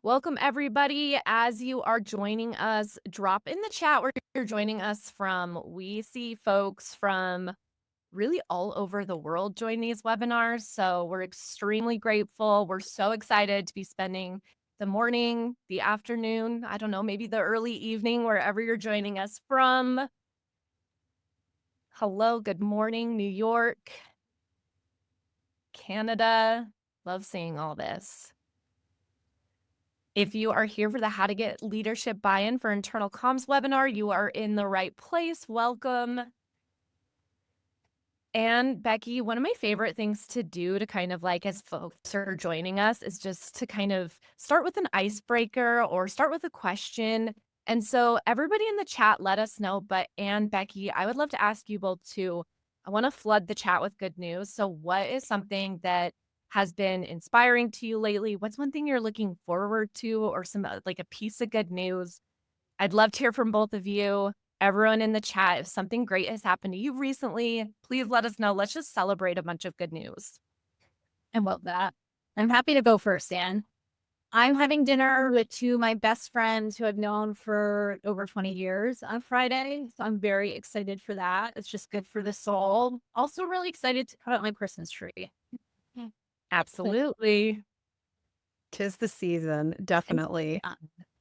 Welcome, everybody. As you are joining us, drop in the chat where you're joining us from. We see folks from really all over the world join these webinars, so we're extremely grateful. We're so excited to be spending the morning, the afternoon, I don't know, maybe the early evening, wherever you're joining us from. Hello, good morning, New York, Canada. Love seeing all this. If you are here for the How to Get Leadership Buy-in for Internal Comms webinar, you are in the right place. Welcome. And Becky, one of my favorite things to do to kind of like as folks are joining us is just to kind of start with an icebreaker or start with a question. And so everybody in the chat, let us know. But Anne, Becky, I would love to ask you both too. I want to flood the chat with good news. So what is something that has been inspiring to you lately? What's one thing you're looking forward to or some like a piece of good news? I'd love to hear from both of you. Everyone in the chat, if something great has happened to you recently, please let us know. Let's just celebrate a bunch of good news. I love that. I'm happy to go first, Dan. I'm having dinner with two of my best friends who I've known for over 20 years on Friday. So I'm very excited for that. It's just good for the soul. Also really excited to put out my Christmas tree. Absolutely. Tis the season, definitely.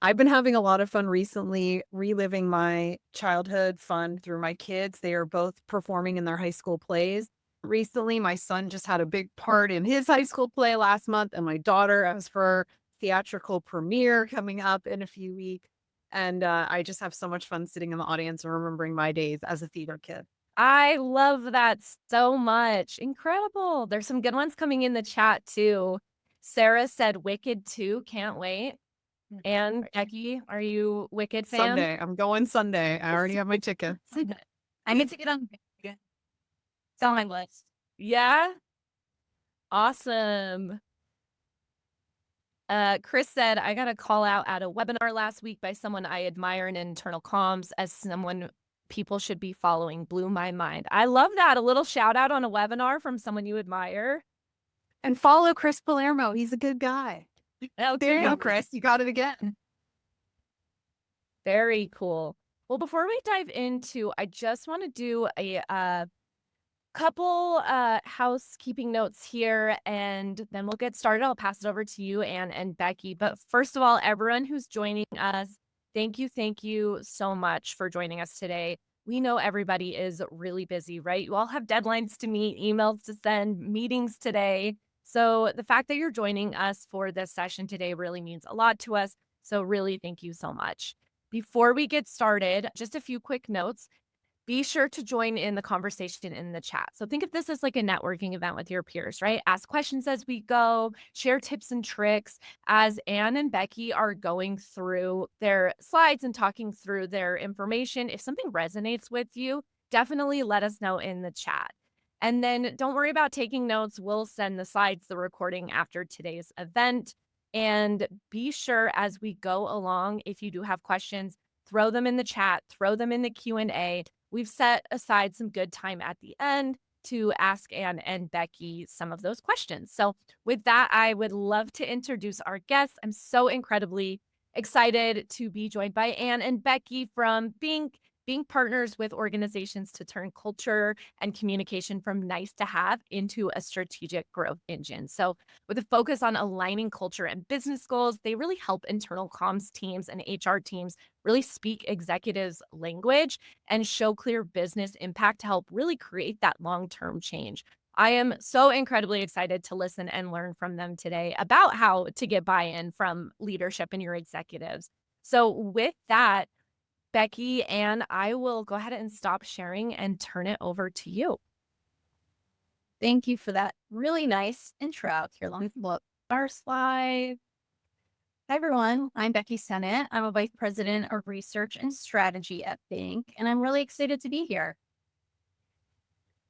I've been having a lot of fun recently, reliving my childhood fun through my kids. They are both performing in their high school plays. Recently, my son just had a big part in his high school play last month, and my daughter has her theatrical premiere coming up in a few weeks. And I just have so much fun sitting in the audience and remembering my days as a theater kid. I love that so much. Incredible. There's some good ones coming in the chat too. Sarah said Wicked 2, can't wait. And Becky, are you Wicked fan? Sunday. I'm going Sunday. I already have my ticket. I need to get on. It's on my list. Yeah. Awesome. Chris said, I got a call out at a webinar last week by someone I admire in internal comms as someone people should be following. Blew my mind. I love that. A little shout out on a webinar from someone you admire. And follow Chris Palermo. He's a good guy. Oh, There you go, Chris. You got it again. Very cool. Well, before we dive into, I just want to do a couple housekeeping notes here, and then we'll get started. I'll pass it over to you, Anne and Becky. But first of all, everyone who's joining us, thank you so much for joining us today. We know everybody is really busy, right? You all have deadlines to meet, emails to send, meetings today. So the fact that you're joining us for this session today really means a lot to us. So really, thank you so much. Before we get started, just a few quick notes. Be sure to join in the conversation in the chat. So think of this as like a networking event with your peers, right? Ask questions as we go, share tips and tricks. As Anne and Becky are going through their slides and talking through their information, if something resonates with you, definitely let us know in the chat. And then don't worry about taking notes. We'll send the slides, the recording after today's event. And be sure as we go along, if you do have questions, throw them in the chat, throw them in the Q&A. We've set aside some good time at the end to ask Anne and Becky some of those questions. So with that, I would love to introduce our guests. I'm so incredibly excited to be joined by Anne and Becky from Bink. Bink partners with organizations to turn culture and communication from nice to have into a strategic growth engine. So with a focus on aligning culture and business goals, they really help internal comms teams and HR teams really speak executives' language and show clear business impact to help really create that long-term change. I am so incredibly excited to listen and learn from them today about how to get buy-in from leadership and your executives. So with that, Becky, and I will go ahead and stop sharing and turn it over to you. Thank you for that really nice intro. Here, let me look our slide. Hi, everyone. I'm Becky Sennett. I'm a Vice President of Research and Strategy at Bink, and I'm really excited to be here.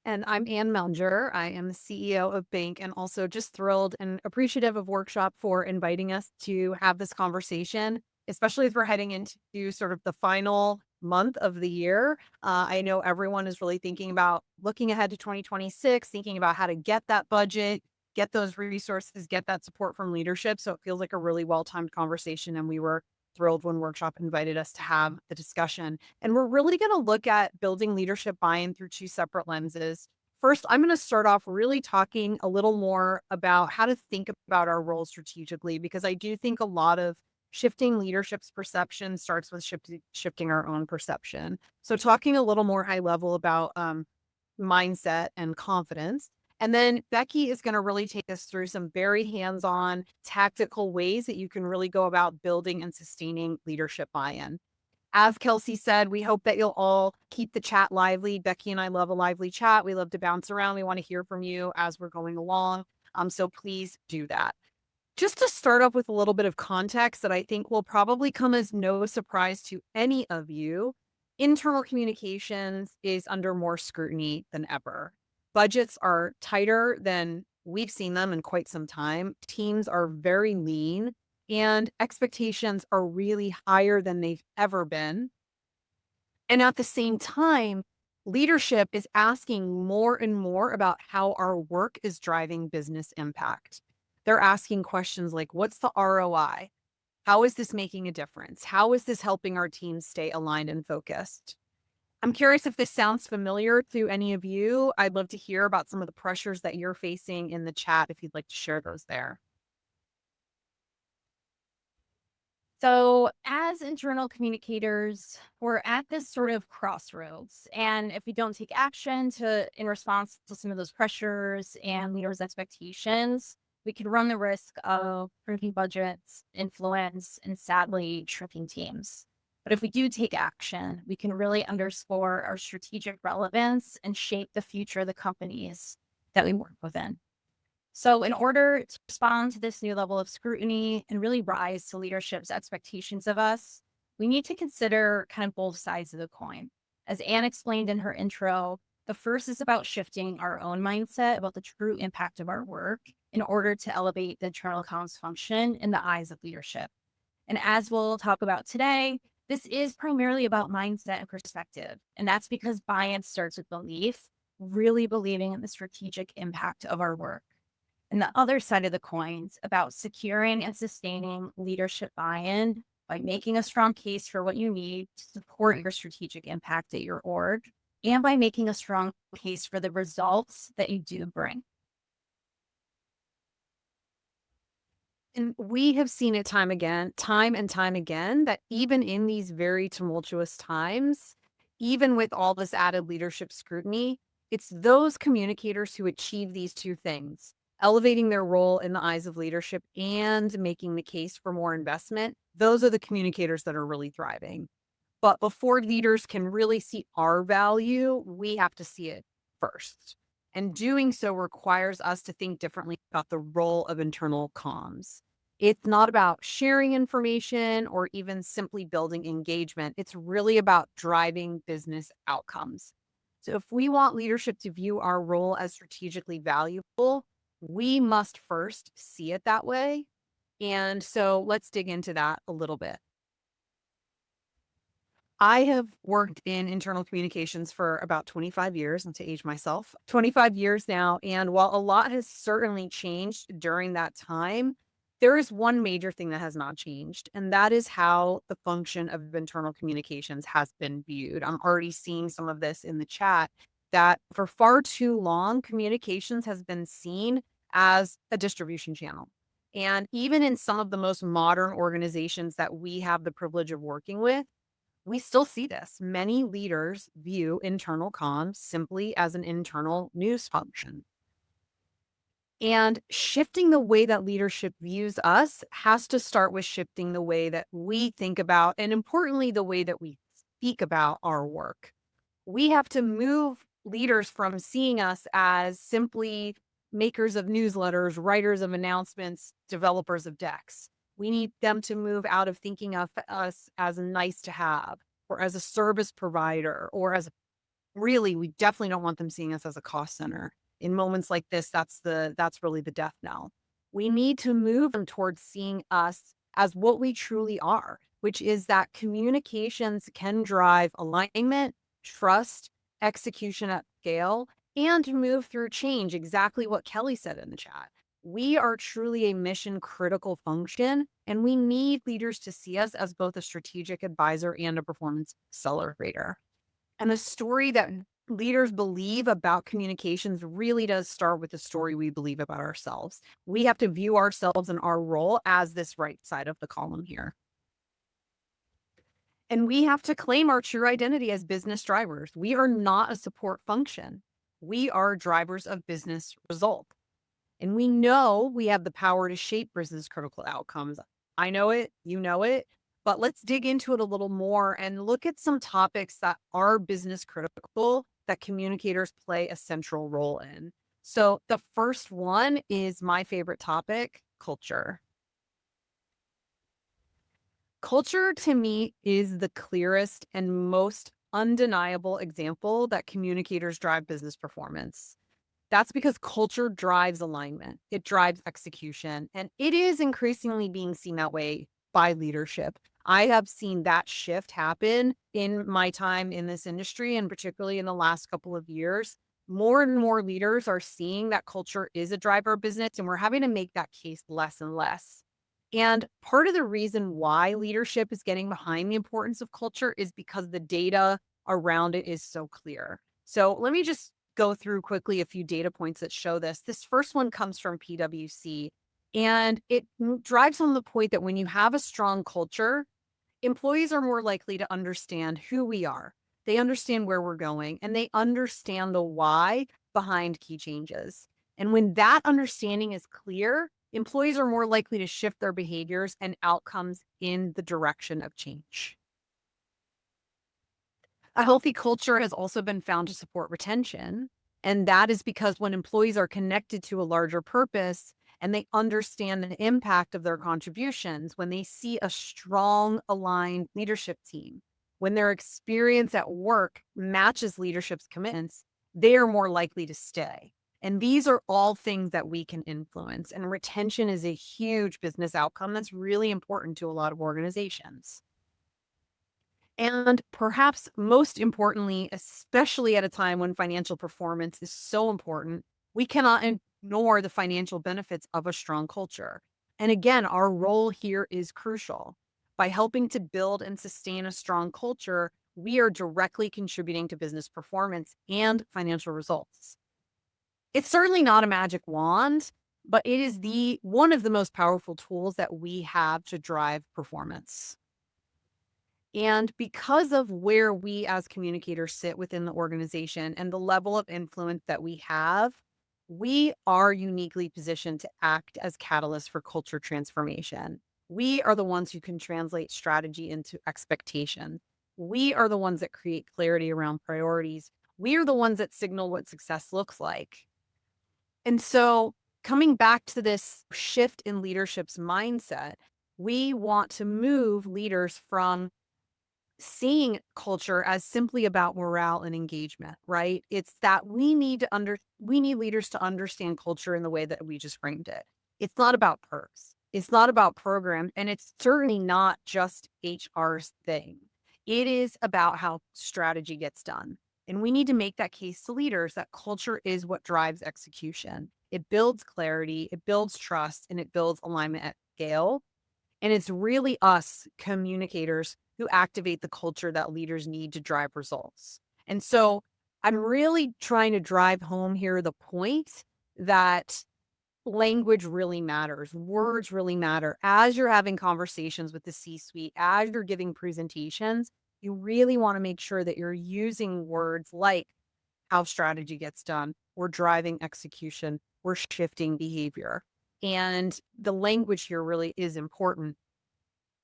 And I'm Anne Mellinger. I am the CEO of Bink and also just thrilled and appreciative of Workshop for inviting us to have this conversation, especially as we're heading into sort of the final month of the year. I know everyone is really thinking about looking ahead to 2026, thinking about how to get that budget get those resources, get that support from leadership. So it feels like a really well-timed conversation. And we were thrilled when Workshop invited us to have the discussion. And we're really going to look at building leadership buy-in through two separate lenses. First, I'm going to start off really talking a little more about how to think about our roles strategically, because I do think a lot of shifting leadership's perception starts with shifting our own perception. So talking a little more high level about mindset and confidence. And then Becky is going to really take us through some very hands-on tactical ways that you can really go about building and sustaining leadership buy-in. As Kelsey said, we hope that you'll all keep the chat lively. Becky and I love a lively chat. We love to bounce around. We want to hear from you as we're going along. So please do that. Just to start off with a little bit of context that I think will probably come as no surprise to any of you, internal communications is under more scrutiny than ever. Budgets are tighter than we've seen them in quite some time. Teams are very lean, and expectations are really higher than they've ever been. And at the same time, leadership is asking more and more about how our work is driving business impact. They're asking questions like, what's the ROI? How is this making a difference? How is this helping our team stay aligned and focused? I'm curious if this sounds familiar to any of you. I'd love to hear about some of the pressures that you're facing in the chat if you'd like to share those there. So, as internal communicators, we're at this sort of crossroads. And if we don't take action in response to some of those pressures and leaders' expectations, we could run the risk of shrinking budgets, influence, and sadly, shrinking teams. But if we do take action, we can really underscore our strategic relevance and shape the future of the companies that we work within. So, in order to respond to this new level of scrutiny and really rise to leadership's expectations of us, we need to consider kind of both sides of the coin. As Anne explained in her intro, the first is about shifting our own mindset about the true impact of our work in order to elevate the internal comms function in the eyes of leadership. And as we'll talk about today, this is primarily about mindset and perspective. And that's because buy in starts with belief, really believing in the strategic impact of our work. And the other side of the coins about securing and sustaining leadership buy-in by making a strong case for what you need to support your strategic impact at your org, and by making a strong case for the results that you do bring. And we have seen it time and time again, that even in these very tumultuous times, even with all this added leadership scrutiny, it's those communicators who achieve these two things, elevating their role in the eyes of leadership and making the case for more investment. Those are the communicators that are really thriving. But before leaders can really see our value, we have to see it first. And doing so requires us to think differently about the role of internal comms. It's not about sharing information or even simply building engagement. It's really about driving business outcomes. So if we want leadership to view our role as strategically valuable, we must first see it that way. And so let's dig into that a little bit. I have worked in internal communications for about 25 years, not to age myself, 25 years now. And while a lot has certainly changed during that time, there is one major thing that has not changed, and that is how the function of internal communications has been viewed. I'm already seeing some of this in the chat, that for far too long, communications has been seen as a distribution channel. And even in some of the most modern organizations that we have the privilege of working with, we still see this. Many leaders view internal comms simply as an internal news function. And shifting the way that leadership views us has to start with shifting the way that we think about, and importantly, the way that we speak about our work. We have to move leaders from seeing us as simply makers of newsletters, writers of announcements, developers of decks. We need them to move out of thinking of us as nice to have, or as a service provider, or as really, we definitely don't want them seeing us as a cost center. In moments like this, that's really the death knell. We need to move them towards seeing us as what we truly are, which is that communications can drive alignment, trust, execution at scale, and move through change, exactly what Kelly said in the chat. We are truly a mission critical function, and we need leaders to see us as both a strategic advisor and a performance accelerator. And the story that leaders believe about communications really does start with the story we believe about ourselves. We have to view ourselves and our role as this right side of the column here. And we have to claim our true identity as business drivers. We are not a support function. We are drivers of business result. And we know we have the power to shape business critical outcomes. I know it, you know it, but let's dig into it a little more and look at some topics that are business critical that communicators play a central role in. So the first one is my favorite topic, culture. Culture to me is the clearest and most undeniable example that communicators drive business performance. That's because culture drives alignment, it drives execution, and it is increasingly being seen that way by leadership. I have seen that shift happen in my time in this industry, and particularly in the last couple of years. More and more leaders are seeing that culture is a driver of business, and we're having to make that case less and less. And part of the reason why leadership is getting behind the importance of culture is because the data around it is so clear. So let me just go through quickly a few data points that show this. This first one comes from PwC, and it drives home the point that when you have a strong culture, employees are more likely to understand who we are. They understand where we're going, and they understand the why behind key changes. And when that understanding is clear, employees are more likely to shift their behaviors and outcomes in the direction of change. A healthy culture has also been found to support retention. And that is because when employees are connected to a larger purpose and they understand the impact of their contributions, when they see a strong, aligned leadership team, when their experience at work matches leadership's commitments, they are more likely to stay. And these are all things that we can influence. And retention is a huge business outcome that's really important to a lot of organizations. And perhaps most importantly, especially at a time when financial performance is so important, we cannot ignore the financial benefits of a strong culture. And again, our role here is crucial. By helping to build and sustain a strong culture, we are directly contributing to business performance and financial results. It's certainly not a magic wand, but it is the one of the most powerful tools that we have to drive performance. And because of where we as communicators sit within the organization and the level of influence that we have, we are uniquely positioned to act as catalysts for culture transformation. We are the ones who can translate strategy into expectation. We are the ones that create clarity around priorities. We are the ones that signal what success looks like. And so, coming back to this shift in leadership's mindset, we want to move leaders from seeing culture as simply about morale and engagement, right? It's that we need leaders to understand culture in the way that we just framed it. It's not about perks. It's not about programs, and it's certainly not just HR's thing. It is about how strategy gets done. And we need to make that case to leaders that culture is what drives execution. It builds clarity, it builds trust, and it builds alignment at scale. And it's really us communicators who activate the culture that leaders need to drive results. And so I'm really trying to drive home here the point that language really matters. Words really matter. As you're having conversations with the C-suite, as you're giving presentations, you really want to make sure that you're using words like how strategy gets done. We're driving execution. We're shifting behavior. And the language here really is important.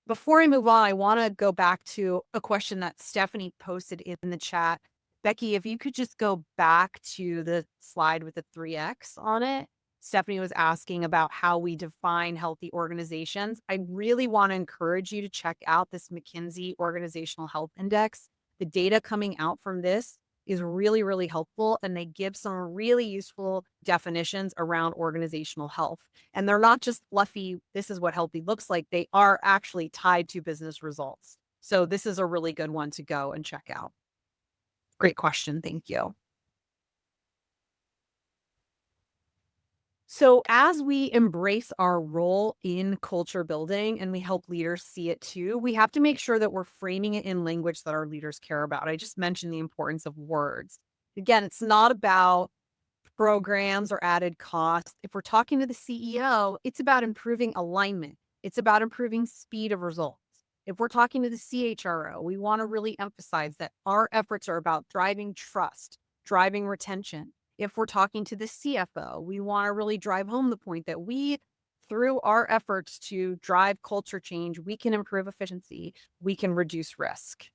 Before I move on, I want to go back to a question that Stephanie posted in the chat. Becky, if you could just go back to the slide with the 3X on it. Stephanie was asking about how we define healthy organizations. I really want to encourage you to check out this McKinsey Organizational Health Index. The data coming out from this is really, really helpful, and they give some really useful definitions around organizational health. And they're not just fluffy, this is what healthy looks like. They are actually tied to business results. So this is a really good one to go and check out. Great question. Thank you. So, as we embrace our role in culture building and we help leaders see it too, we have to make sure that we're framing it in language that our leaders care about. I just mentioned the importance of words. Again, it's not about programs or added costs. If we're talking to the CEO, it's about improving alignment, it's about improving speed of results. If we're talking to the CHRO, we want to really emphasize that our efforts are about driving trust, driving retention. If we're talking to the CFO, we want to really drive home the point that through our efforts to drive culture change, we can improve efficiency, we can reduce risk.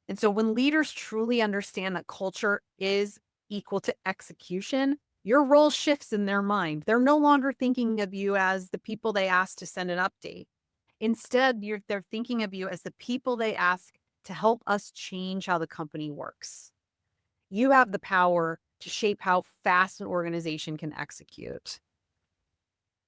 And so when leaders truly understand that culture is equal to execution, your role shifts in their mind. They're no longer thinking of you as the people they asked to send an update. Instead, they're thinking of you as the people they ask to help us change how the company works. You have the power to shape how fast an organization can execute.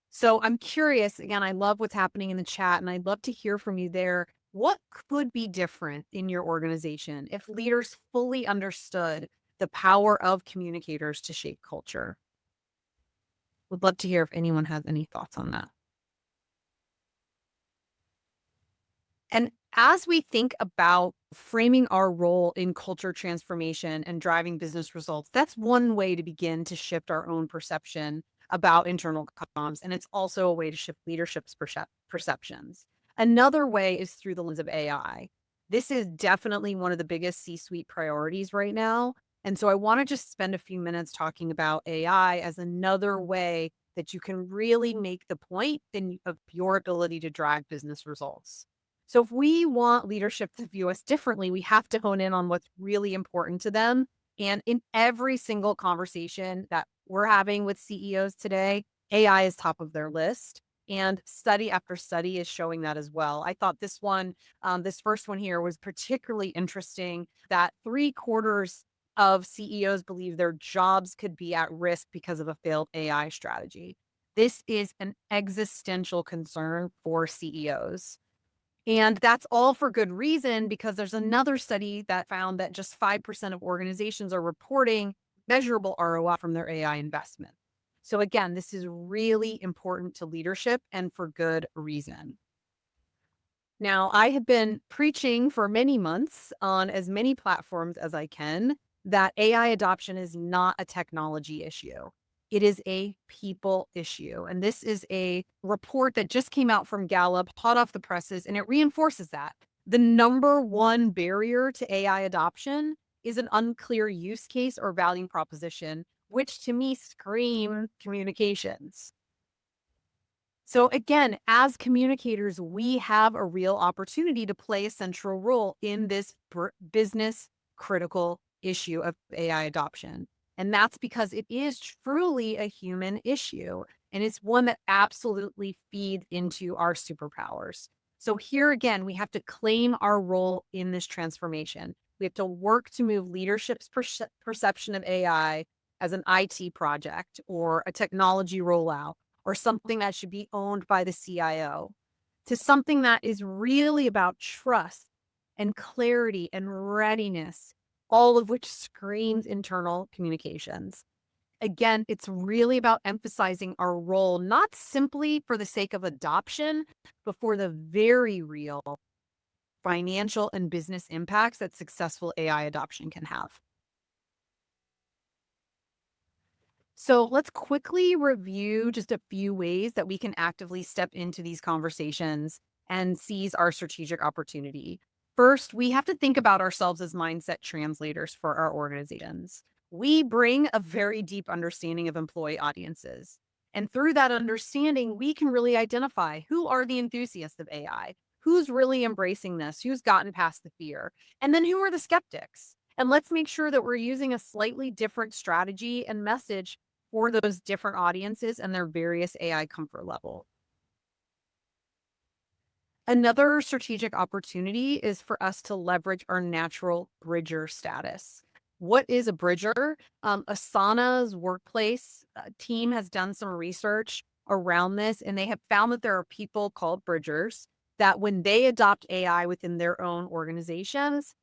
So I'm curious, again, I love what's happening in the chat and I'd love to hear from you there. What could be different in your organization if leaders fully understood the power of communicators to shape culture? Would love to hear if anyone has any thoughts on that. And as we think about framing our role in culture transformation and driving business results, that's one way to begin to shift our own perception about internal comms. And it's also a way to shift leadership's perceptions. Another way is through the lens of AI. This is definitely one of the biggest C suite priorities right now. And so I want to just spend a few minutes talking about AI as another way that you can really make the point of your ability to drive business results. So if we want leadership to view us differently, we have to hone in on what's really important to them. And in every single conversation that we're having with CEOs today, AI is top of their list. And study after study is showing that as well. I thought this first one here was particularly interesting that 3/4 of CEOs believe their jobs could be at risk because of a failed AI strategy. This is an existential concern for CEOs. And that's all for good reason because there's another study that found that just 5% of organizations are reporting measurable ROI from their AI investment. So again, this is really important to leadership and for good reason. Now, I have been preaching for many months on as many platforms as I can that AI adoption is not a technology issue. It is a people issue. And this is a report that just came out from Gallup, hot off the presses, and it reinforces that. The number one barrier to AI adoption is an unclear use case or value proposition, which to me scream communications. So again, as communicators, we have a real opportunity to play a central role in this business critical issue of AI adoption. And that's because it is truly a human issue. And it's one that absolutely feeds into our superpowers. So here again, we have to claim our role in this transformation. We have to work to move leadership's perception of AI as an IT project or a technology rollout or something that should be owned by the CIO to something that is really about trust and clarity and readiness, all of which screams internal communications. Again, it's really about emphasizing our role, not simply for the sake of adoption, but for the very real financial and business impacts that successful AI adoption can have. So let's quickly review just a few ways that we can actively step into these conversations and seize our strategic opportunity. First, we have to think about ourselves as mindset translators for our organizations. We bring a very deep understanding of employee audiences. And through that understanding, we can really identify who are the enthusiasts of AI, who's really embracing this, who's gotten past the fear, and then who are the skeptics. And let's make sure that we're using a slightly different strategy and message for those different audiences and their various AI comfort level. Another strategic opportunity is for us to leverage our natural bridger status. What is a bridger? Asana's workplace team has done some research around this, and they have found that there are people called bridgers that when they adopt AI within their own organizations,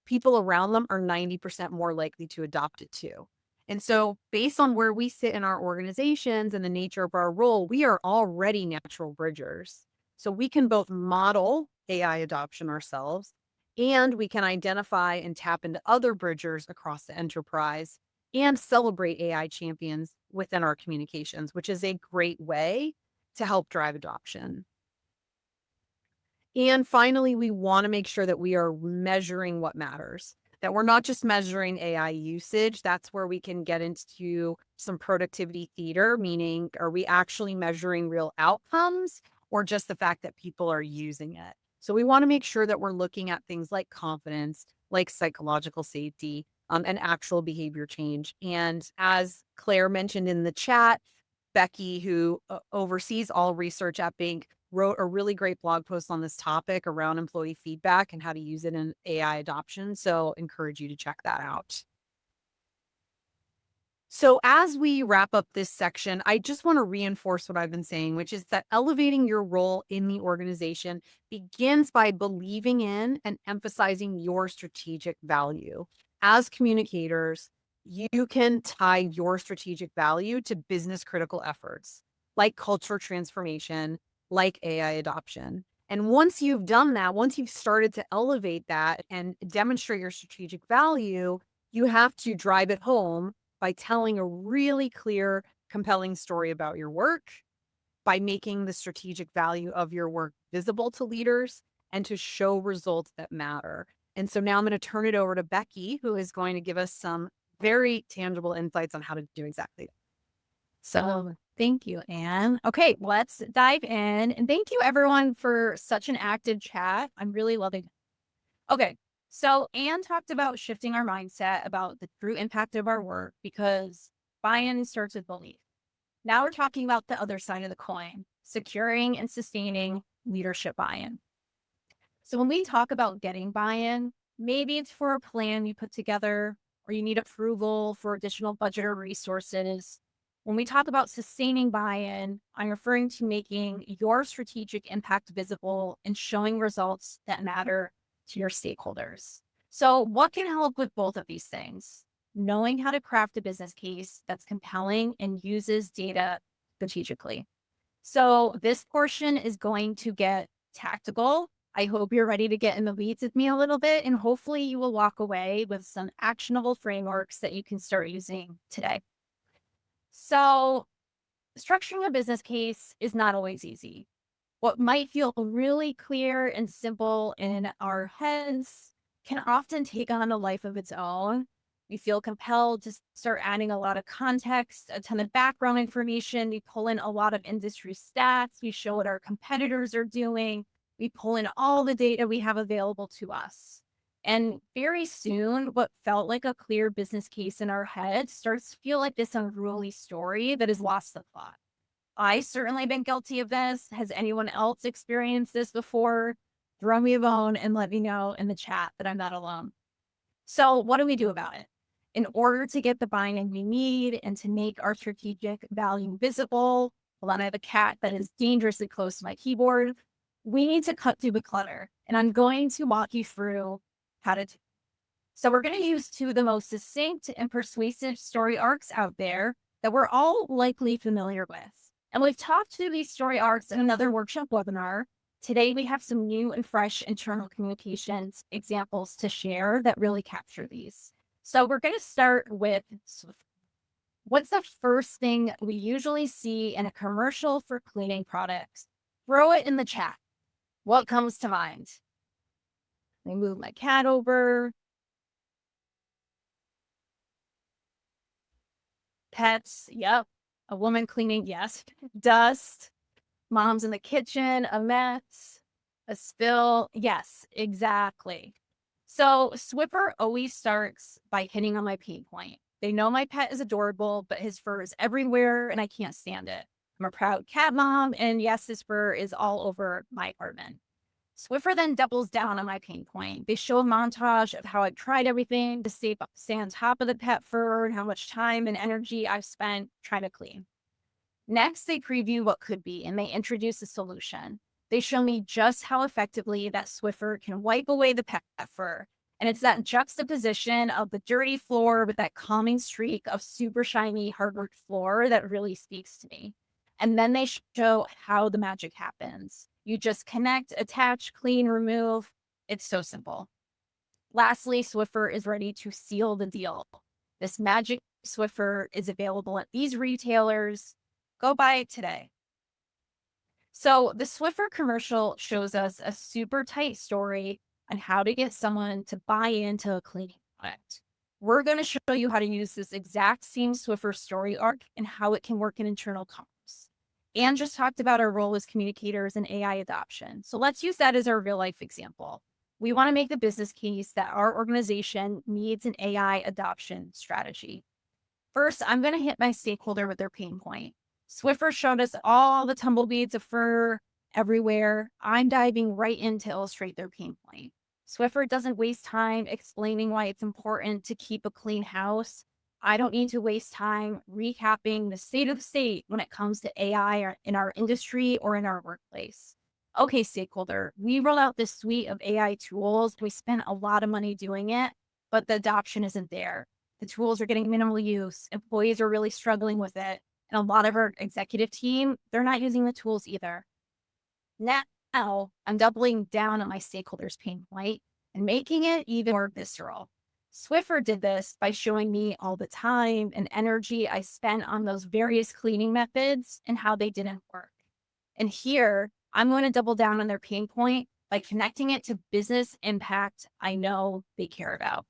people around them are 90% more likely to adopt it too. And so, based on where we sit in our organizations and the nature of our role, we are already natural bridgers. So, we can both model AI adoption ourselves and we can identify and tap into other bridgers across the enterprise and celebrate AI champions within our communications, which is a great way to help drive adoption. And finally, we want to make sure that we are measuring what matters, that we're not just measuring AI usage. That's where we can get into some productivity theater, meaning, are we actually measuring real outcomes or just the fact that people are using it? So we want to make sure that we're looking at things like confidence, like psychological safety, and actual behavior change. And as Claire mentioned in the chat, Becky, who oversees all research at Bink, wrote a really great blog post on this topic around employee feedback and how to use it in AI adoption. So, encourage you to check that out. So, as we wrap up this section, I just want to reinforce what I've been saying, which is that elevating your role in the organization begins by believing in and emphasizing your strategic value. As communicators, you can tie your strategic value to business critical efforts like culture transformation, like AI adoption. And once you've done that, once you've started to elevate that and demonstrate your strategic value, you have to drive it home by telling a really clear, compelling story about your work, by making the strategic value of your work visible to leaders, and to show results that matter. And so now I'm going to turn it over to Becky, who is going to give us some very tangible insights on how to do exactly that. So thank you, Anne. Okay, let's dive in. And thank you everyone for such an active chat. I'm really loving it. Okay, so Anne talked about shifting our mindset about the true impact of our work because buy-in starts with belief. Now we're talking about the other side of the coin, securing and sustaining leadership buy-in. So when we talk about getting buy-in, maybe it's for a plan you put together or you need approval for additional budget or resources. When we talk about sustaining buy-in, I'm referring to making your strategic impact visible and showing results that matter to your stakeholders. So what can help with both of these things? Knowing how to craft a business case that's compelling and uses data strategically. So this portion is going to get tactical. I hope you're ready to get in the weeds with me a little bit, and hopefully you will walk away with some actionable frameworks that you can start using today. So structuring a business case is not always easy. What might feel really clear and simple in our heads can often take on a life of its own. We feel compelled to start adding a lot of context, a ton of background information. We pull in a lot of industry stats. We show what our competitors are doing. We pull in all the data we have available to us. And very soon, what felt like a clear business case in our head starts to feel like this unruly story that has lost the plot. I certainly been guilty of this. Has anyone else experienced this before? Throw me a bone and let me know in the chat that I'm not alone. So what do we do about it? In order to get the buy-in we need and to make our strategic value visible, hold on, I have a cat that is dangerously close to my keyboard. We need to cut through the clutter. And I'm going to walk you through how to do. So we're going to use two of the most succinct and persuasive story arcs out there that we're all likely familiar with. And we've talked through these story arcs in another workshop webinar. Today, we have some new and fresh internal communications examples to share that really capture these. So we're going to start with what's the first thing we usually see in a commercial for cleaning products? Throw it in the chat. What comes to mind? Let me move my cat over. Pets, yep. A woman cleaning, yes. Dust. Mom's in the kitchen, a mess, a spill. Yes, exactly. So Swiffer always starts by hitting on my pain point. They know my pet is adorable, but his fur is everywhere and I can't stand it. I'm a proud cat mom, and yes, this fur is all over my apartment. Swiffer then doubles down on my pain point. They show a montage of how I've tried everything to stay on top of the pet fur and how much time and energy I've spent trying to clean. Next, they preview what could be and they introduce a solution. They show me just how effectively that Swiffer can wipe away the pet fur And it's that juxtaposition of the dirty floor with that calming streak of super shiny hardwood floor that really speaks to me. And then they show how the magic happens. You just connect, attach, clean, remove. It's so simple. Lastly, Swiffer is ready to seal the deal. This magic Swiffer is available at these retailers. Go buy it today. So the Swiffer commercial shows us a super tight story on how to get someone to buy into a cleaning product. We're going to show you how to use this exact same Swiffer story arc and how it can work in internal commerce. Anne just talked about our role as communicators and AI adoption. So let's use that as our real life example. We want to make the business case that our organization needs an AI adoption strategy. First, I'm going to hit my stakeholder with their pain point. Swiffer showed us all the tumbleweeds of fur everywhere. I'm diving right in to illustrate their pain point. Swiffer doesn't waste time explaining why it's important to keep a clean house. I don't need to waste time recapping the state of the state when it comes to AI in our industry or in our workplace. Okay, stakeholder, we roll out this suite of AI tools. We spent a lot of money doing it, but the adoption isn't there. The tools are getting minimal use. Employees are really struggling with it. And a lot of our executive team, they're not using the tools either. Now, I'm doubling down on my stakeholders' pain point and making it even more visceral. Swiffer did this by showing me all the time and energy I spent on those various cleaning methods and how they didn't work. And here, I'm going to double down on their pain point by connecting it to business impact I know they care about.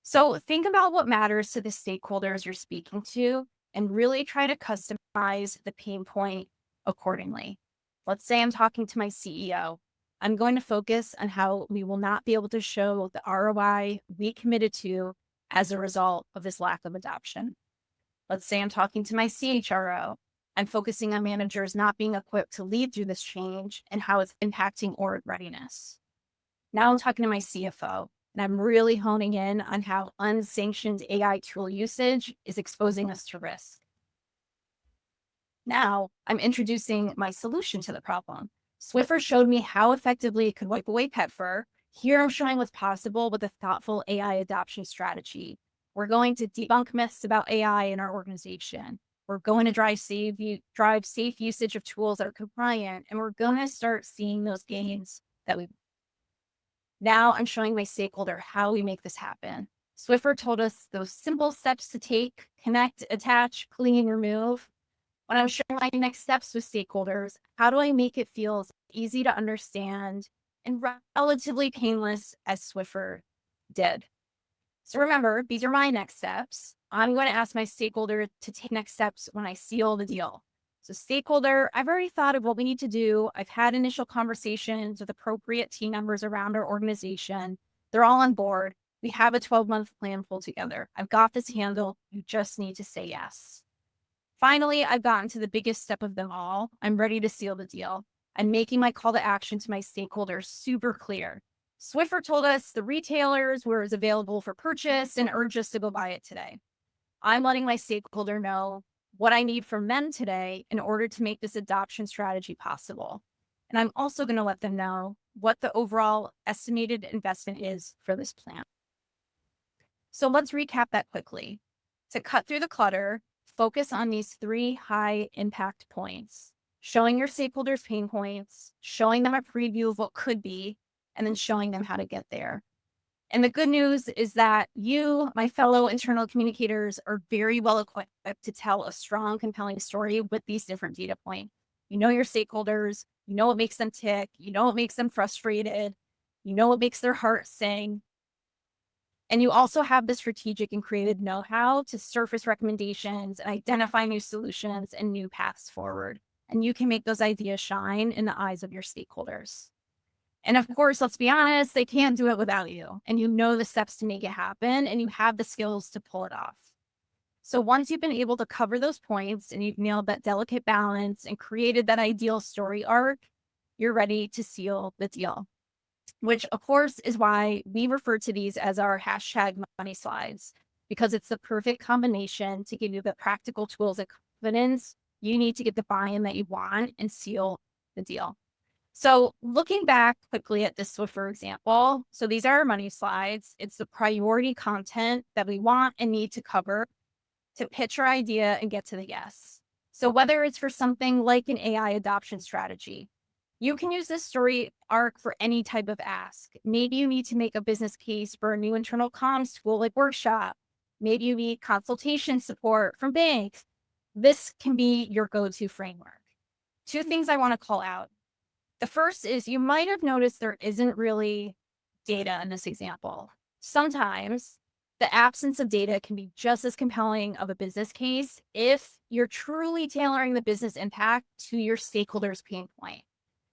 So think about what matters to the stakeholders you're speaking to and really try to customize the pain point accordingly. Let's say I'm talking to my CEO. I'm going to focus on how we will not be able to show the ROI we committed to as a result of this lack of adoption. Let's say I'm talking to my CHRO. I'm focusing on managers not being equipped to lead through this change and how it's impacting org readiness. Now I'm talking to my CFO, and I'm really honing in on how unsanctioned AI tool usage is exposing us to risk. Now I'm introducing my solution to the problem. Swiffer showed me how effectively it could wipe away pet fur. Here I'm showing what's possible with a thoughtful AI adoption strategy. We're going to debunk myths about AI in our organization. We're going to drive safe usage of tools that are compliant, and we're going to start seeing those gains that we. Now I'm showing my stakeholder how we make this happen. Swiffer told us those simple steps to take: connect, attach, clean, remove. When I'm sharing my next steps with stakeholders, how do I make it feel easy to understand and relatively painless as Swiffer did? So remember, these are my next steps. I'm going to ask my stakeholder to take next steps when I seal the deal. So stakeholder, I've already thought of what we need to do. I've had initial conversations with appropriate team members around our organization. They're all on board. We have a 12-month plan pulled together. I've got this handled. You just need to say yes. Finally, I've gotten to the biggest step of them all. I'm ready to seal the deal. I'm making my call to action to my stakeholders super clear. Swiffer told us the retailers were available for purchase and urged us to go buy it today. I'm letting my stakeholder know what I need from them today in order to make this adoption strategy possible. And I'm also going to let them know what the overall estimated investment is for this plan. So let's recap that quickly. To cut through the clutter, focus on these 3 high impact points: showing your stakeholders pain points, showing them a preview of what could be, and then showing them how to get there. And the good news is that you, my fellow internal communicators, are very well equipped to tell a strong, compelling story with these different data points. You know your stakeholders, you know what makes them tick, you know what makes them frustrated, you know what makes their heart sing. And you also have the strategic and creative know-how to surface recommendations and identify new solutions and new paths forward. And you can make those ideas shine in the eyes of your stakeholders. And of course, let's be honest, they can't do it without you. And you know the steps to make it happen, and you have the skills to pull it off. So once you've been able to cover those points and you've nailed that delicate balance and created that ideal story arc, you're ready to seal the deal. Which, of course, is why we refer to these as our hashtag money slides, because it's the perfect combination to give you the practical tools and confidence you need to get the buy-in that you want and seal the deal. So looking back quickly at this Swiffer example, so these are our money slides. It's the priority content that we want and need to cover to pitch our idea and get to the yes. So whether it's for something like an AI adoption strategy, you can use this story arc for any type of ask. Maybe you need to make a business case for a new internal comms tool like Workshop. Maybe you need consultation support from banks. This can be your go-to framework. Two things I want to call out. The first is you might have noticed there isn't really data in this example. Sometimes the absence of data can be just as compelling of a business case if you're truly tailoring the business impact to your stakeholders' pain point.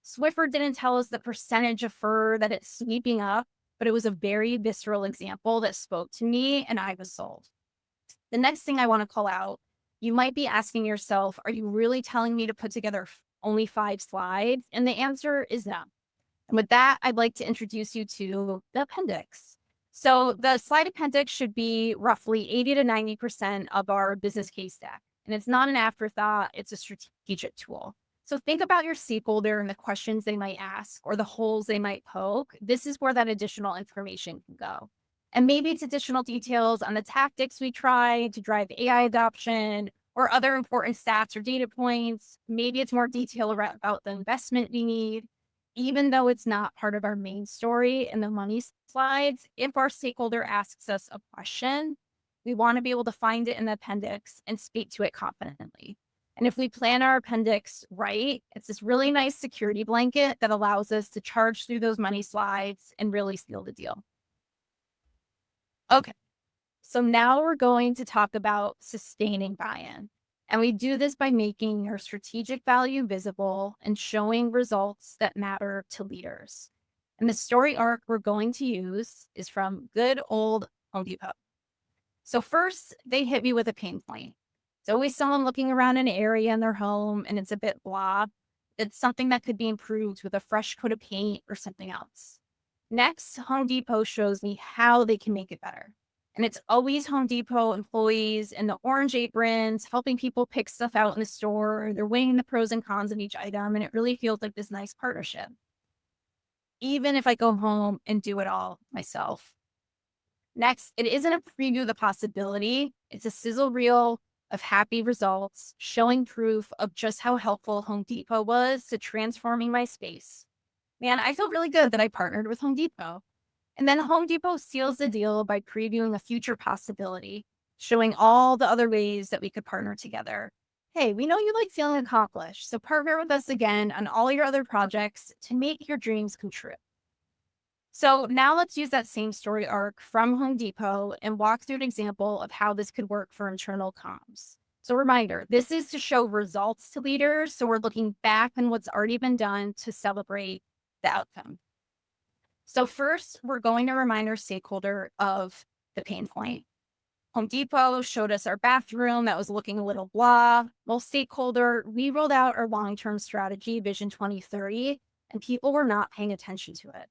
Swiffer didn't tell us the percentage of fur that it's sweeping up, but it was a very visceral example that spoke to me and I was sold. The next thing I want to call out, you might be asking yourself, are you really telling me to put together only 5 slides? And the answer is no. And with that, I'd like to introduce you to the appendix. So the slide appendix should be roughly 80 to 90% of our business case deck. And it's not an afterthought, it's a strategic tool. So think about your stakeholder and the questions they might ask or the holes they might poke. This is where that additional information can go. And maybe it's additional details on the tactics we try to drive AI adoption or other important stats or data points. Maybe it's more detail about the investment we need. Even though it's not part of our main story in the money slides, if our stakeholder asks us a question, we want to be able to find it in the appendix and speak to it confidently. And if we plan our appendix right, it's this really nice security blanket that allows us to charge through those money slides and really seal the deal. Okay, so now we're going to talk about sustaining buy-in. And we do this by making your strategic value visible and showing results that matter to leaders. And the story arc we're going to use is from good old Home Depot. So first, they hit me with a pain point. It's always someone looking around an area in their home and it's a bit blah. It's something that could be improved with a fresh coat of paint or something else. Next, Home Depot shows me how they can make it better. And it's always Home Depot employees in the orange aprons helping people pick stuff out in the store. They're weighing the pros and cons of each item, and it really feels like this nice partnership, even if I go home and do it all myself. Next, it isn't a preview of the possibility. It's a sizzle reel of happy results, showing proof of just how helpful Home Depot was to transforming my space. Man, I feel really good that I partnered with Home Depot. And then Home Depot seals the deal by previewing a future possibility, showing all the other ways that we could partner together. Hey, we know you like feeling accomplished, so partner with us again on all your other projects to make your dreams come true. So now let's use that same story arc from Home Depot and walk through an example of how this could work for internal comms. So reminder, this is to show results to leaders. So we're looking back on what's already been done to celebrate the outcome. So first, we're going to remind our stakeholder of the pain point. Home Depot showed us our bathroom that was looking a little blah. Well, stakeholder, we rolled out our long-term strategy, Vision 2030, and people were not paying attention to it.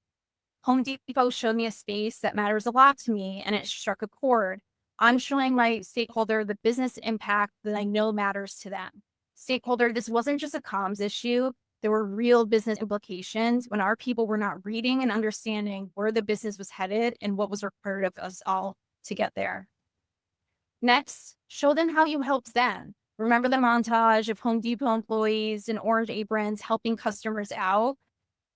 Home Depot showed me a space that matters a lot to me, and it struck a chord. I'm showing my stakeholder the business impact that I know matters to them. Stakeholder, this wasn't just a comms issue. There were real business implications when our people were not reading and understanding where the business was headed and what was required of us all to get there. Next, show them how you helped them. Remember the montage of Home Depot employees in orange aprons helping customers out?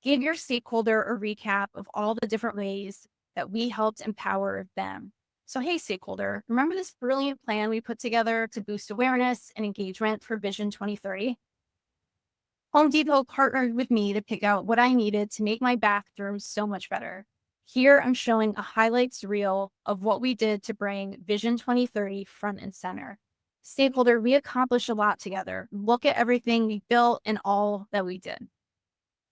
Give your stakeholder a recap of all the different ways that we helped empower them. So, hey, stakeholder, remember this brilliant plan we put together to boost awareness and engagement for Vision 2030? Home Depot partnered with me to pick out what I needed to make my bathroom so much better. Here, I'm showing a highlights reel of what we did to bring Vision 2030 front and center. Stakeholder, we accomplished a lot together. Look at everything we built and all that we did.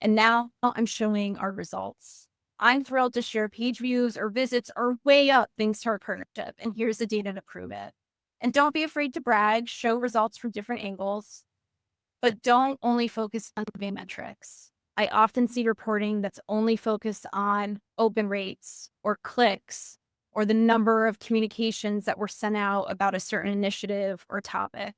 And now I'm showing our results. I'm thrilled to share page views or visits are way up thanks to our partnership. And here's the data to prove it. And don't be afraid to brag, show results from different angles, but don't only focus on the metrics. I often see reporting that's only focused on open rates or clicks or the number of communications that were sent out about a certain initiative or topic.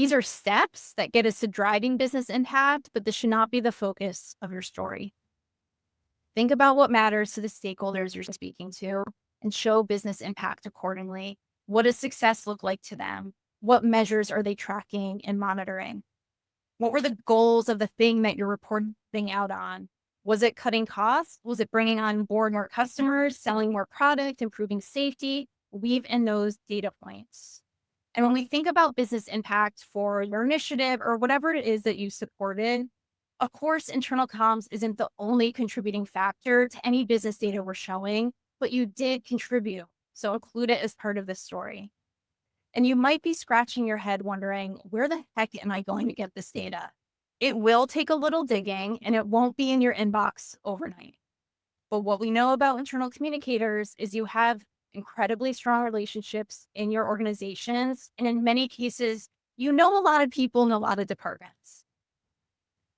These are steps that get us to driving business impact, but this should not be the focus of your story. Think about what matters to the stakeholders you're speaking to and show business impact accordingly. What does success look like to them? What measures are they tracking and monitoring? What were the goals of the thing that you're reporting out on? Was it cutting costs? Was it bringing on board more customers, selling more product, improving safety? Weave in those data points. And when we think about business impact for your initiative or whatever it is that you supported, of course, internal comms isn't the only contributing factor to any business data we're showing, but you did contribute. So include it as part of the story. And you might be scratching your head wondering, where the heck am I going to get this data? It will take a little digging and it won't be in your inbox overnight. But what we know about internal communicators is you have incredibly strong relationships in your organizations. And in many cases, you know a lot of people in a lot of departments.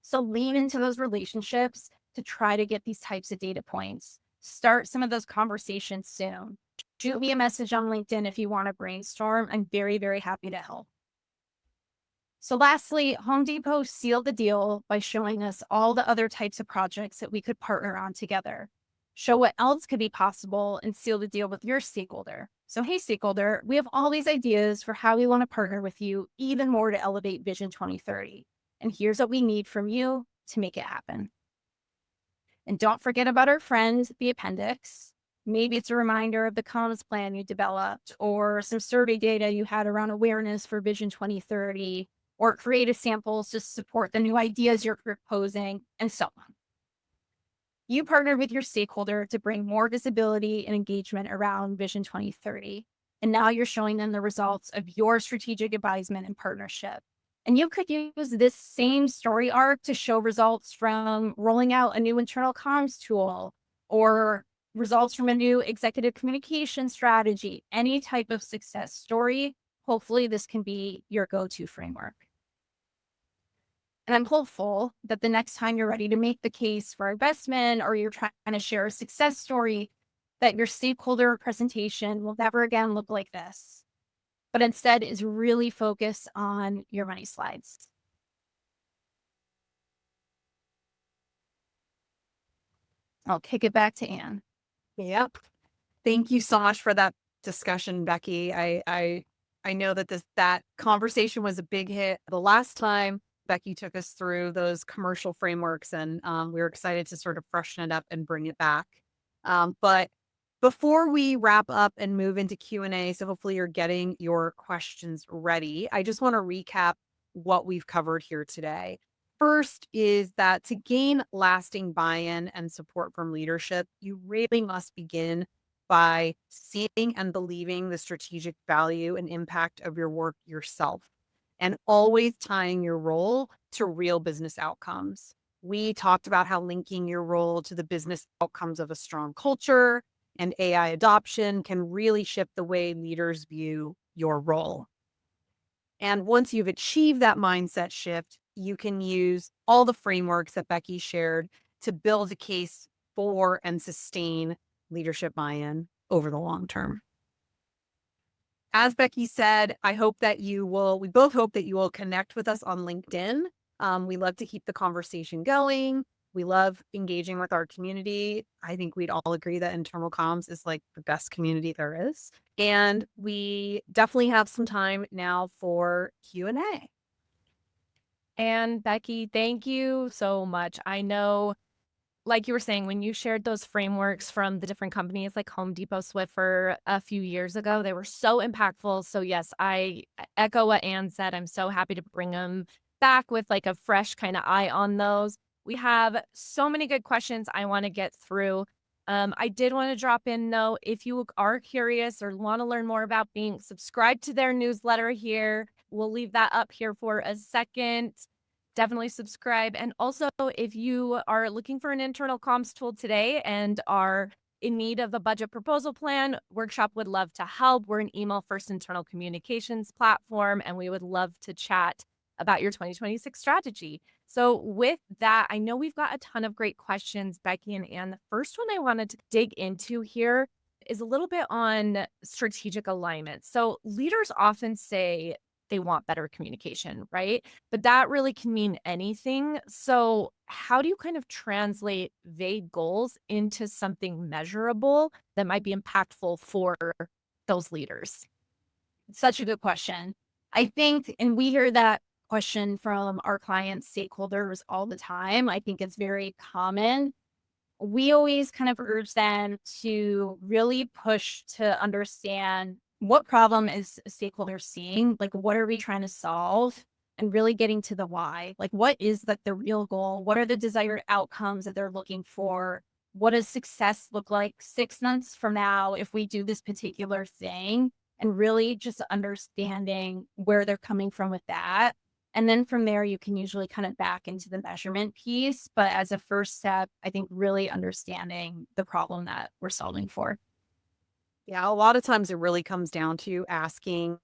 So lean into those relationships to try to get these types of data points. Start some of those conversations soon. Shoot me a message on LinkedIn if you want to brainstorm. I'm very, very happy to help. So lastly, Home Depot sealed the deal by showing us all the other types of projects that we could partner on together. Show what else could be possible and seal the deal with your stakeholder. So, hey, stakeholder, we have all these ideas for how we want to partner with you even more to elevate Vision 2030. And here's what we need from you to make it happen. And don't forget about our friend, the appendix. Maybe it's a reminder of the comms plan you developed or some survey data you had around awareness for Vision 2030 or creative samples to support the new ideas you're proposing and so on. You partnered with your stakeholder to bring more visibility and engagement around Vision 2030. And now you're showing them the results of your strategic advisement and partnership. And you could use this same story arc to show results from rolling out a new internal comms tool or results from a new executive communication strategy, any type of success story. Hopefully, this can be your go-to framework. And I'm hopeful that the next time you're ready to make the case for investment or you're trying to share a success story, that your stakeholder presentation will never again look like this, but instead is really focused on your money slides. I'll kick it back to Anne. Yep. Thank you so much for that discussion, Becky. I know that that conversation was a big hit the last time Becky took us through those commercial frameworks, and we were excited to sort of freshen it up and bring it back. But before we wrap up and move into Q&A, so hopefully you're getting your questions ready, I just want to recap what we've covered here today. First is that to gain lasting buy-in and support from leadership, you really must begin by seeing and believing the strategic value and impact of your work yourself, and always tying your role to real business outcomes. We talked about how linking your role to the business outcomes of a strong culture and AI adoption can really shift the way leaders view your role. And once you've achieved that mindset shift, you can use all the frameworks that Becky shared to build a case for and sustain leadership buy-in over the long term. As Becky said, we both hope that you will connect with us on LinkedIn. We love to keep the conversation going. We love engaging with our community. I think we'd all agree that internal comms is like the best community there is. And we definitely have some time now for Q&A. And Becky, thank you so much. I know, like you were saying, when you shared those frameworks from the different companies like Home Depot, Swiffer a few years ago, they were so impactful. So yes, I echo what Anne said. I'm so happy to bring them back with like a fresh kind of eye on those. We have so many good questions I want to get through. I did want to drop in though, if you are curious or want to learn more about Bink, subscribe to their newsletter here. We'll leave that up here for a second. Definitely subscribe. And also, if you are looking for an internal comms tool today and are in need of a budget proposal plan, Workshop would love to help. We're an email first internal communications platform, and we would love to chat about your 2026 strategy. So with that, I know we've got a ton of great questions, Becky and Anne. The first one I wanted to dig into here is a little bit on strategic alignment. So leaders often say they want better communication, right? But that really can mean anything. So, how do you kind of translate vague goals into something measurable that might be impactful for those leaders? Such a good question. I think, and we hear that question from our clients, stakeholders all the time. I think it's very common. We always kind of urge them to really push to understand what problem is a stakeholder seeing, like what are we trying to solve, and really getting to the why. Like what is like the real goal? What are the desired outcomes that they're looking for? What does success look like 6 months from now if we do this particular thing? And really just understanding where they're coming from with that. And then from there, you can usually kind of back into the measurement piece. But as a first step, I think really understanding the problem that we're solving for. Yeah, a lot of times it really comes down to asking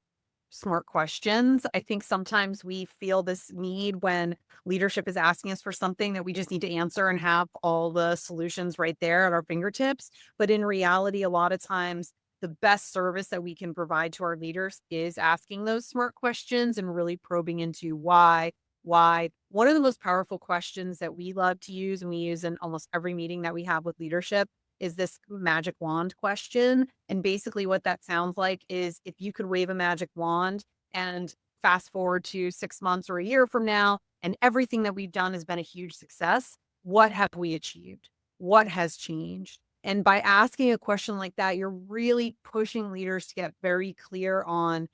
smart questions. I think sometimes we feel this need when leadership is asking us for something that we just need to answer and have all the solutions right there at our fingertips. But in reality, a lot of times, the best service that we can provide to our leaders is asking those smart questions and really probing into why. Why? One of the most powerful questions that we love to use and we use in almost every meeting that we have with leadership is this magic wand question. And basically, what that sounds like is if you could wave a magic wand and fast forward to 6 months or a year from now, and everything that we've done has been a huge success, what have we achieved? What has changed? And by asking a question like that, you're really pushing leaders to get very clear on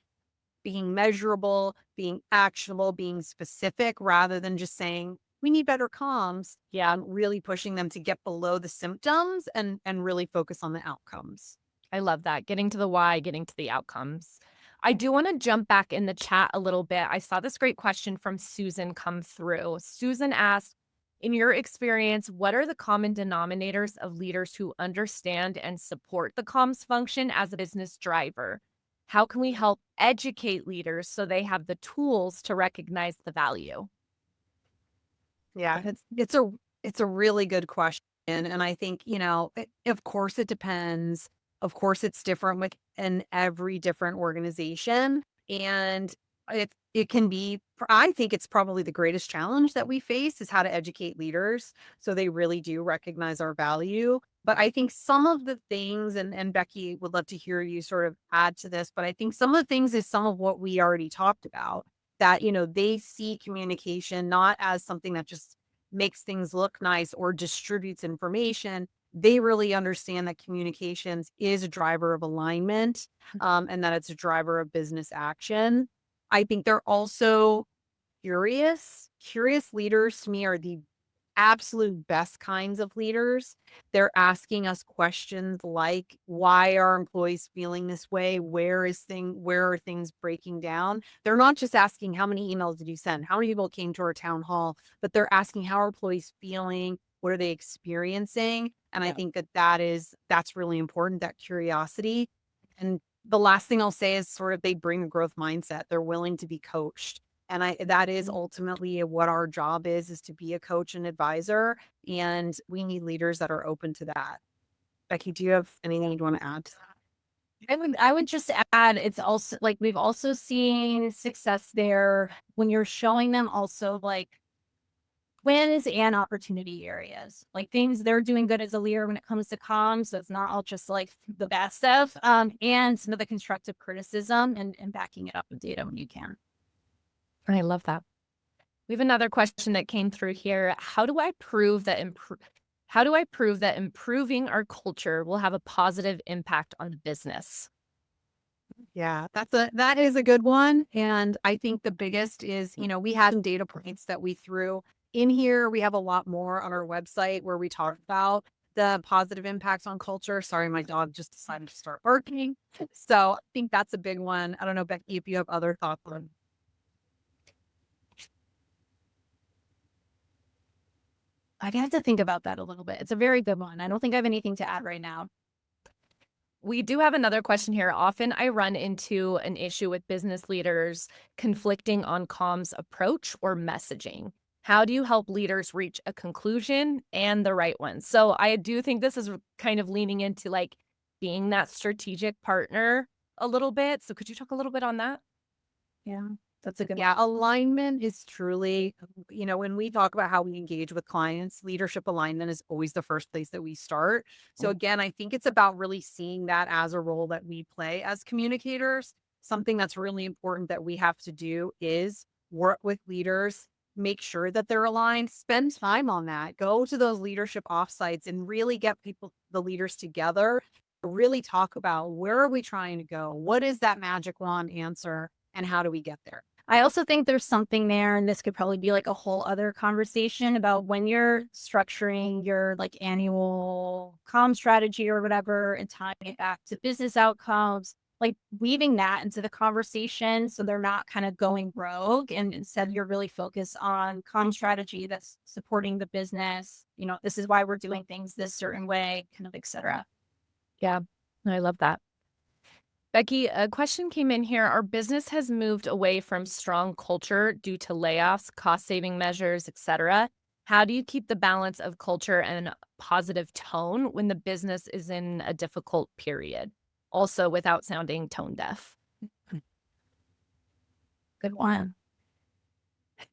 being measurable, being actionable, being specific rather than just saying, we need better comms. Yeah, really pushing them to get below the symptoms and really focus on the outcomes. I love that. Getting to the why, getting to the outcomes. I do want to jump back in the chat a little bit. I saw this great question from Susan come through. Susan asked, in your experience, what are the common denominators of leaders who understand and support the comms function as a business driver? How can we help educate leaders so they have the tools to recognize the value? Yeah, it's a really good question, and I think, of course it depends. Of course, it's different within every different organization, and it can be I think it's probably the greatest challenge that we face is how to educate leaders so they really do recognize our value. But I think some of the things, and Becky would love to hear you sort of add to this, but I think some of the things is some of what we already talked about that, they see communication not as something that just makes things look nice or distributes information. They really understand that communications is a driver of alignment, and that it's a driver of business action. I think they're also curious. Curious leaders to me are the absolute best kinds of leaders. They're asking us questions like, why are employees feeling this way? Where are things breaking down? They're not just asking how many emails did you send? How many people came to our town hall? But they're asking how are employees feeling? What are they experiencing? And I think that's really important, that curiosity. And the last thing I'll say is sort of they bring a growth mindset. They're willing to be coached. And that is ultimately what our job is to be a coach and advisor. And we need leaders that are open to that. Becky, do you have anything you'd want to add to that? I would just add it's also like we've also seen success there when you're showing them also like wins and opportunity areas, like things they're doing good as a leader when it comes to comms. So it's not all just like the bad stuff, and some of the constructive criticism and backing it up with data when you can. I love that. We have another question that came through here. How do I prove that improving our culture will have a positive impact on the business? Yeah, that is a good one. And I think the biggest is, we had some data points that we threw in here. We have a lot more on our website where we talk about the positive impacts on culture. Sorry, my dog just decided to start barking. So I think that's a big one. I don't know, Becky, if you have other thoughts on. I'd have to think about that a little bit. It's a very good one. I don't think I have anything to add right now. We do have another question here. Often I run into an issue with business leaders conflicting on comms approach or messaging. How do you help leaders reach a conclusion and the right one? So I do think this is kind of leaning into like being that strategic partner a little bit. So could you talk a little bit on that? Yeah. That's a good Yeah, alignment is truly, when we talk about how we engage with clients, leadership alignment is always the first place that we start. So again, I think it's about really seeing that as a role that we play as communicators. Something that's really important that we have to do is work with leaders, make sure that they're aligned, spend time on that, go to those leadership offsites and really get the leaders together, really talk about where are we trying to go? What is that magic wand answer? And how do we get there? I also think there's something there, and this could probably be like a whole other conversation about when you're structuring your like annual comm strategy or whatever and tying it back to business outcomes, like weaving that into the conversation so they're not kind of going rogue. And instead, you're really focused on comm strategy that's supporting the business. This is why we're doing things this certain way, kind of, et cetera. Yeah, I love that. Becky, a question came in here. Our business has moved away from strong culture due to layoffs, cost-saving measures, etc. How do you keep the balance of culture and positive tone when the business is in a difficult period? Also, without sounding tone deaf. Good one.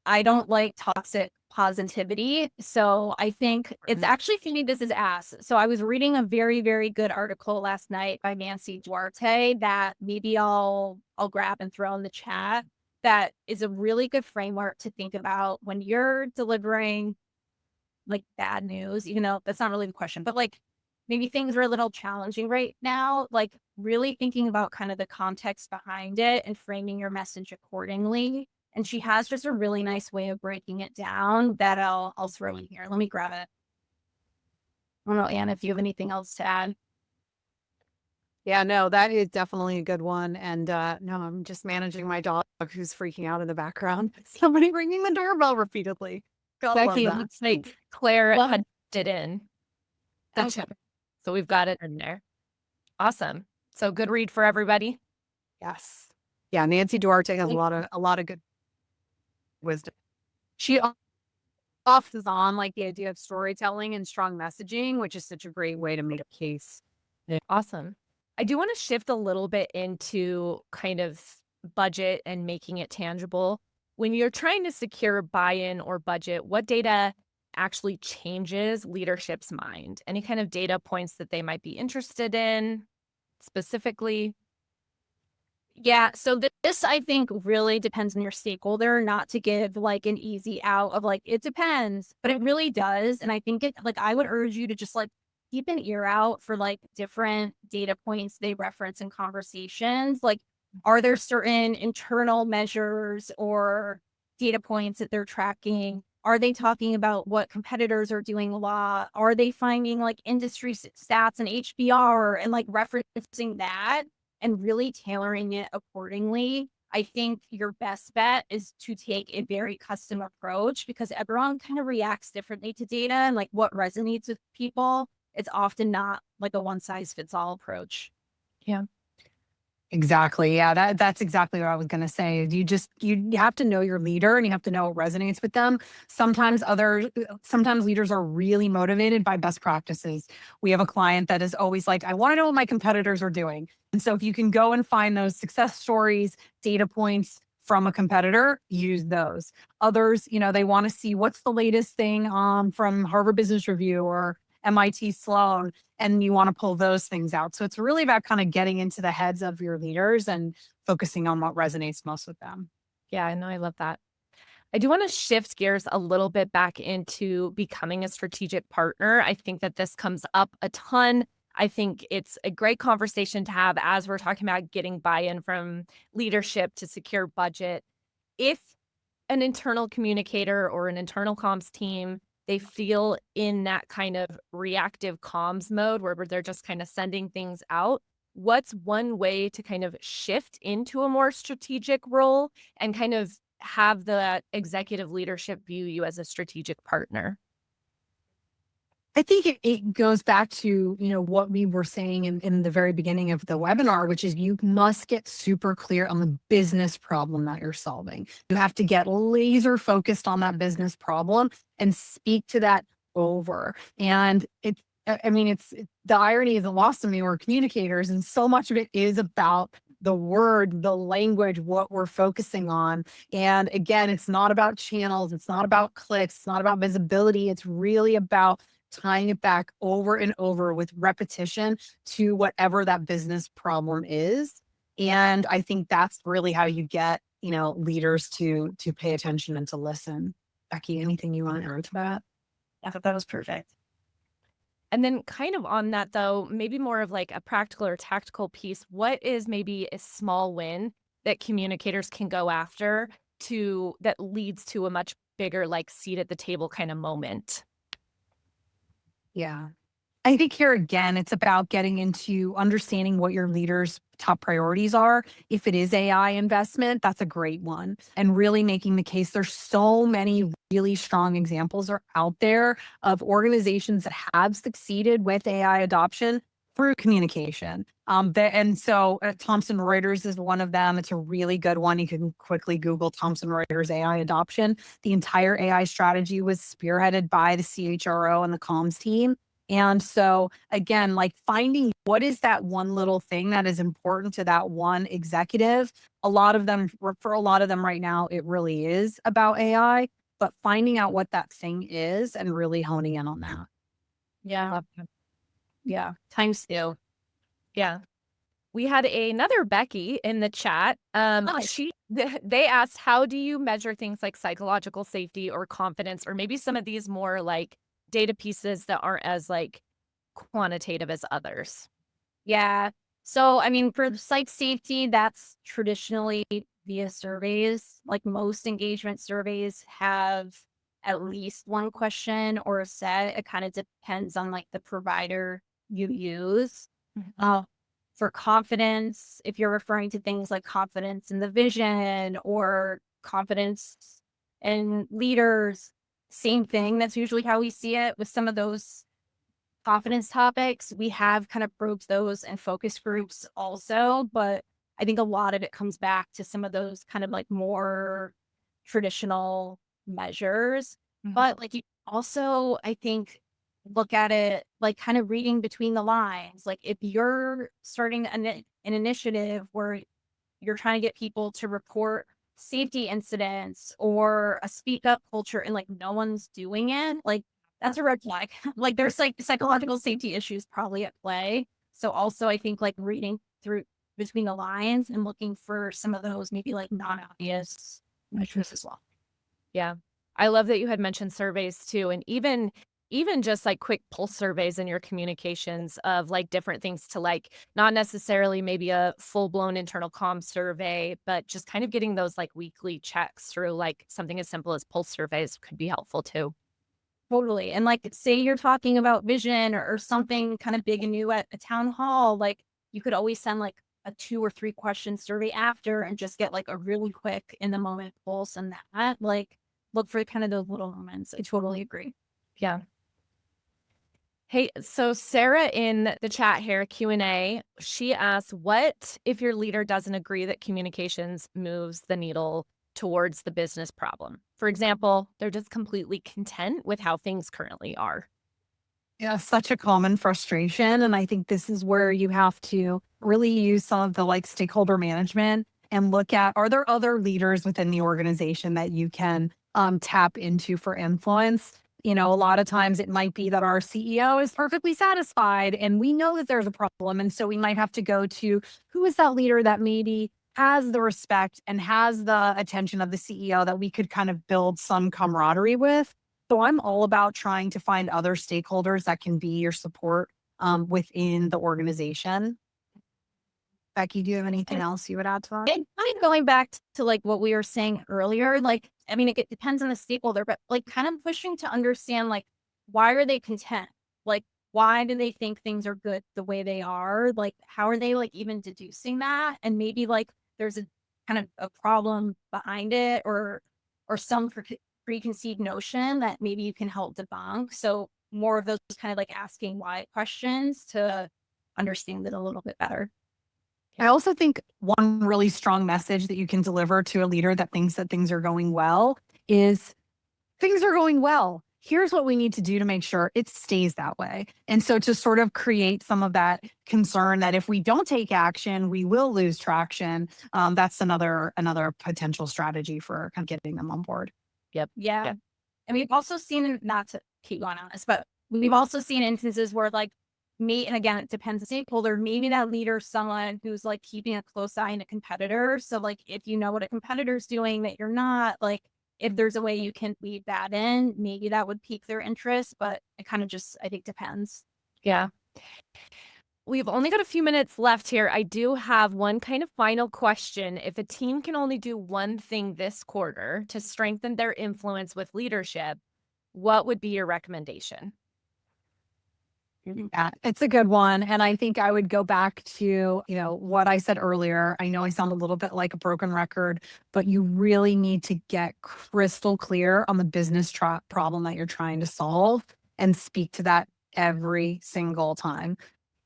I don't like toxic positivity. So I think it's actually for me, this is ass. So I was reading a very, very good article last night by Nancy Duarte that maybe I'll grab and throw in the chat. That is a really good framework to think about when you're delivering like bad news. That's not really the question, but like maybe things are a little challenging right now. Like really thinking about kind of the context behind it and framing your message accordingly. And she has just a really nice way of breaking it down that I'll throw in here. Let me grab it. I don't know, Anna, if you have anything else to add. Yeah, no, that is definitely a good one. And no, I'm just managing my dog who's freaking out in the background. Somebody ringing the doorbell repeatedly. God love Becky, it that. looks like Claire Well, had it in. That's okay. So we've got it in there. Awesome. So good read for everybody. Yes. Yeah, Nancy Duarte has a lot of good wisdom. She offers on like the idea of storytelling and strong messaging, which is such a great way to make a case. Awesome. I do want to shift a little bit into kind of budget and making it tangible. When you're trying to secure buy-in or budget, what data actually changes leadership's mind? Any kind of data points that they might be interested in specifically? Yeah, so this I think really depends on your stakeholder, not to give like an easy out of like it depends, but it really does. And I think I would urge you to just like keep an ear out for like different data points they reference in conversations. Like, are there certain internal measures or data points that they're tracking? Are they talking about what competitors are doing a lot? Are they finding like industry stats and HBR and like referencing that? And really tailoring it accordingly. I think your best bet is to take a very custom approach because everyone kind of reacts differently to data and like what resonates with people. It's often not like a one size fits all approach. Yeah. Exactly. Yeah, that's exactly what I was going to say. You have to know your leader and you have to know what resonates with them. Sometimes leaders are really motivated by best practices. We have a client that is always like, I want to know what my competitors are doing. And so if you can go and find those success stories, data points from a competitor, use those. Others, they want to see what's the latest thing from Harvard Business Review or MIT Sloan, and you want to pull those things out. So it's really about kind of getting into the heads of your leaders and focusing on what resonates most with them. Yeah, I know. I love that. I do want to shift gears a little bit back into becoming a strategic partner. I think that this comes up a ton. I think it's a great conversation to have as we're talking about getting buy-in from leadership to secure budget. If an internal communicator or an internal comms team, they feel in that kind of reactive comms mode where they're just kind of sending things out, what's one way to kind of shift into a more strategic role and kind of have the executive leadership view you as a strategic partner? I think it goes back to, what we were saying in the very beginning of the webinar, which is you must get super clear on the business problem that you're solving. You have to get laser focused on that business problem and speak to that over. And the irony isn't lost on me. We're communicators, and so much of it is about the word, the language, what we're focusing on. And again, it's not about channels. It's not about clicks. It's not about visibility. It's really about tying it back over and over with repetition to whatever that business problem is. And I think that's really how you get, leaders to pay attention and to listen. Becky, anything you want to add to that? I thought that was perfect. And then kind of on that though, maybe more of like a practical or tactical piece, what is maybe a small win that communicators can go after that leads to a much bigger like seat at the table kind of moment? Yeah. I think here again, it's about getting into understanding what your leaders' top priorities are. If it is AI investment, that's a great one. And really making the case. There's so many really strong examples are out there of organizations that have succeeded with AI adoption through communication. And so Thomson Reuters is one of them. It's a really good one. You can quickly Google Thomson Reuters AI adoption. The entire AI strategy was spearheaded by the CHRO and the comms team. And so again, like finding what is that one little thing that is important to that one executive. For a lot of them right now, it really is about AI, but finding out what that thing is and really honing in on that. Yeah. Yeah. Times two. Yeah. We had another Becky in the chat. They asked, how do you measure things like psychological safety or confidence, or maybe some of these more like data pieces that aren't as like quantitative as others? Yeah. So, I mean, for psych safety, that's traditionally via surveys. Like most engagement surveys have at least one question or a set. It kind of depends on like the provider you use. Uh, for confidence, if you're referring to things like confidence in the vision or confidence in leaders, same thing. That's usually how we see it with some of those confidence topics. We have kind of probed those in focus groups also, but I think a lot of it comes back to some of those kind of like more traditional measures. But like you also, I think, look at it like kind of reading between the lines. Like if you're starting an initiative where you're trying to get people to report safety incidents or a speak up culture and like no one's doing it, like that's a red flag. Like there's like psychological safety issues probably at play. So also I think like reading through between the lines and looking for some of those maybe like non-obvious measures as well. Yeah. I love that you had mentioned surveys too. And even just like quick pulse surveys in your communications of like different things to like not necessarily maybe a full-blown internal comm survey, but just kind of getting those like weekly checks through like something as simple as pulse surveys could be helpful too. Totally. And like, say you're talking about vision or something kind of big and new at a town hall, like you could always send like a 2 or 3 question survey after and just get like a really quick in the moment pulse and that. Like, look for kind of those little moments. I totally agree. Yeah. Hey, so Sarah in the chat here, Q&A, she asks, what if your leader doesn't agree that communications moves the needle towards the business problem? For example, they're just completely content with how things currently are. Yeah, such a common frustration. And I think this is where you have to really use some of the like stakeholder management and look at, are there other leaders within the organization that you can tap into for influence? A lot of times it might be that our CEO is perfectly satisfied and we know that there's a problem. And so we might have to go to who is that leader that maybe has the respect and has the attention of the CEO that we could kind of build some camaraderie with. So I'm all about trying to find other stakeholders that can be your support within the organization. Becky, do you have anything else you would add to that? And kind of going back to like what we were saying earlier, like, I mean, it depends on the stakeholder, but like kind of pushing to understand, like, why are they content? Like, why do they think things are good the way they are? Like, how are they like even deducing that? And maybe like there's a kind of a problem behind it or some preconceived notion that maybe you can help debunk. So more of those kind of like asking why questions to understand it a little bit better. I also think one really strong message that you can deliver to a leader that thinks that things are going well is things are going well. here's what we need to do to make sure it stays that way. And so to sort of create some of that concern that if we don't take action, we will lose traction. That's another potential strategy for kind of getting them on board. Yeah. Yep. And we've also seen, not to keep going on this, but we've also seen instances where like and again, it depends on the stakeholder, maybe that leader is someone who's like keeping a close eye on a competitor. So like if you know what a competitor's doing that you're not, like if there's a way you can weave that in, maybe that would pique their interest, but it kind of just, I think, depends. Yeah. We've only got a few minutes left here. I do have one kind of final question. If a team can only do one thing this quarter to strengthen their influence with leadership, what would be your recommendation? Yeah, it's a good one. And I think I would go back to, what I said earlier. I know I sound a little bit like a broken record, but you really need to get crystal clear on the business problem that you're trying to solve and speak to that every single time.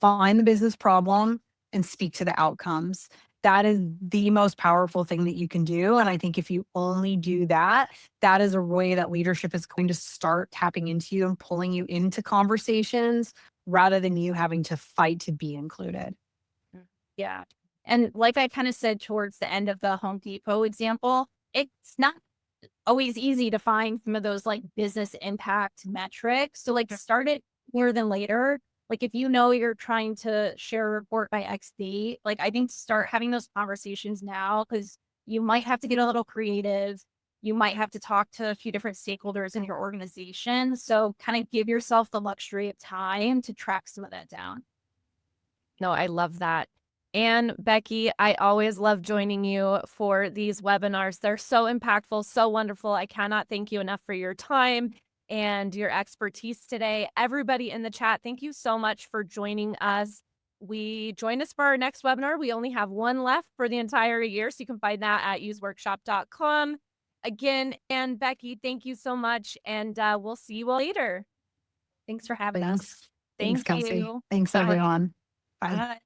Find the business problem and speak to the outcomes. That is the most powerful thing that you can do. And I think if you only do that, that is a way that leadership is going to start tapping into you and pulling you into conversations rather than you having to fight to be included. Yeah. And like I kind of said towards the end of the Home Depot example, it's not always easy to find some of those like business impact metrics. So like start it sooner than later. Like if you know you're trying to share a report by X date, like I think start having those conversations now, because you might have to get a little creative. You might have to talk to a few different stakeholders in your organization. So kind of give yourself the luxury of time to track some of that down. No, I love that. And Becky, I always love joining you for these webinars. They're so impactful, so wonderful. I cannot thank you enough for your time and your expertise today. Everybody in the chat, thank you so much for joining us. Join us for our next webinar. We only have one left for the entire year, so you can find that at useworkshop.com. Again, and Becky, thank you so much, and we'll see you all later. Thanks for having us. Thanks, Thank Kelsey. you. Thanks, Bye. everyone. Bye. Bye.